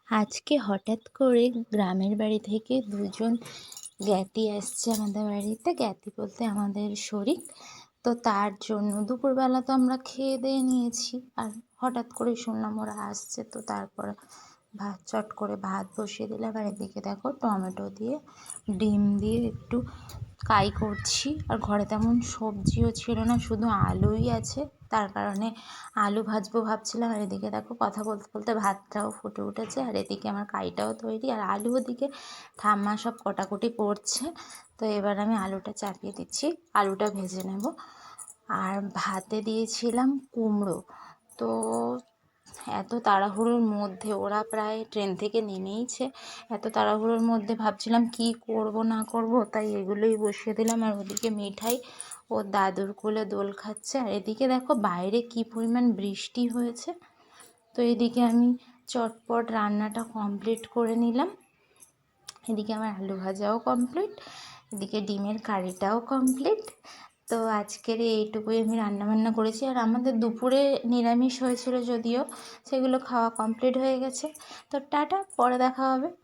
আজকে হঠাৎ করে গ্রামের বাড়ি থেকে দুজন জ্ঞাতি আসছে আমাদের বাড়িতে। জ্ঞাতি বলতে আমাদের শরিক। তো তার জন্য দুপুরবেলা তো আমরা খেয়ে দিয়ে নিয়েছি, আর হঠাৎ করে শুনলাম ওরা আসছে, তো তারপর চট করে ভাত বসিয়ে দিলাম। আর এদিকে দেখো টমেটো দিয়ে ডিম দিয়ে একটু কাই করছি। আর ঘরে তেমন সবজিও ছিল না, শুধু আলুই আছে, তার কারণে আলু ভাজবো ভাবছিলাম। আর এদিকে দেখো কথা বলতে বলতে ভাতটাও ফুটে উঠেছে, আর এদিকে আমার কাইটাও তৈরি, আর আলু ওদিকে ঠাম্মা সব কটাকুটি করছে। তো এবার আমি আলুটা চাপিয়ে দিচ্ছি, আলুটা ভেজে নেব। আর ভাতে দিয়েছিলাম কুমড়ো। তো এত তাড়াহুড়োর মধ্যে ওরা প্রায় ট্রেন থেকে নেমেইছে, এত তাড়াহুড়োর মধ্যে ভাবছিলাম কি করব না করব, তাই এগুলোই বসিয়ে দিলাম। আর ওদিকে মিঠাই ওর দাদুর কোলে দোল খাচ্ছে। আর এদিকে দেখো বাইরে কি পরিমাণ বৃষ্টি হয়েছে। তো এদিকে আমি চটপট রান্নাটা কমপ্লিট করে নিলাম। এদিকে আমার আলু ভাজাও কমপ্লিট, এদিকে ডিমের কারিটাও কমপ্লিট। তো আজকের এইটুকুই আমি রান্নাবান্না করেছি। আর আমাদের দুপুরে নিরামিষ হয়েছিল, যদিও সেগুলো খাওয়া কমপ্লিট হয়ে গেছে। তো টাটা, পরে দেখা হবে।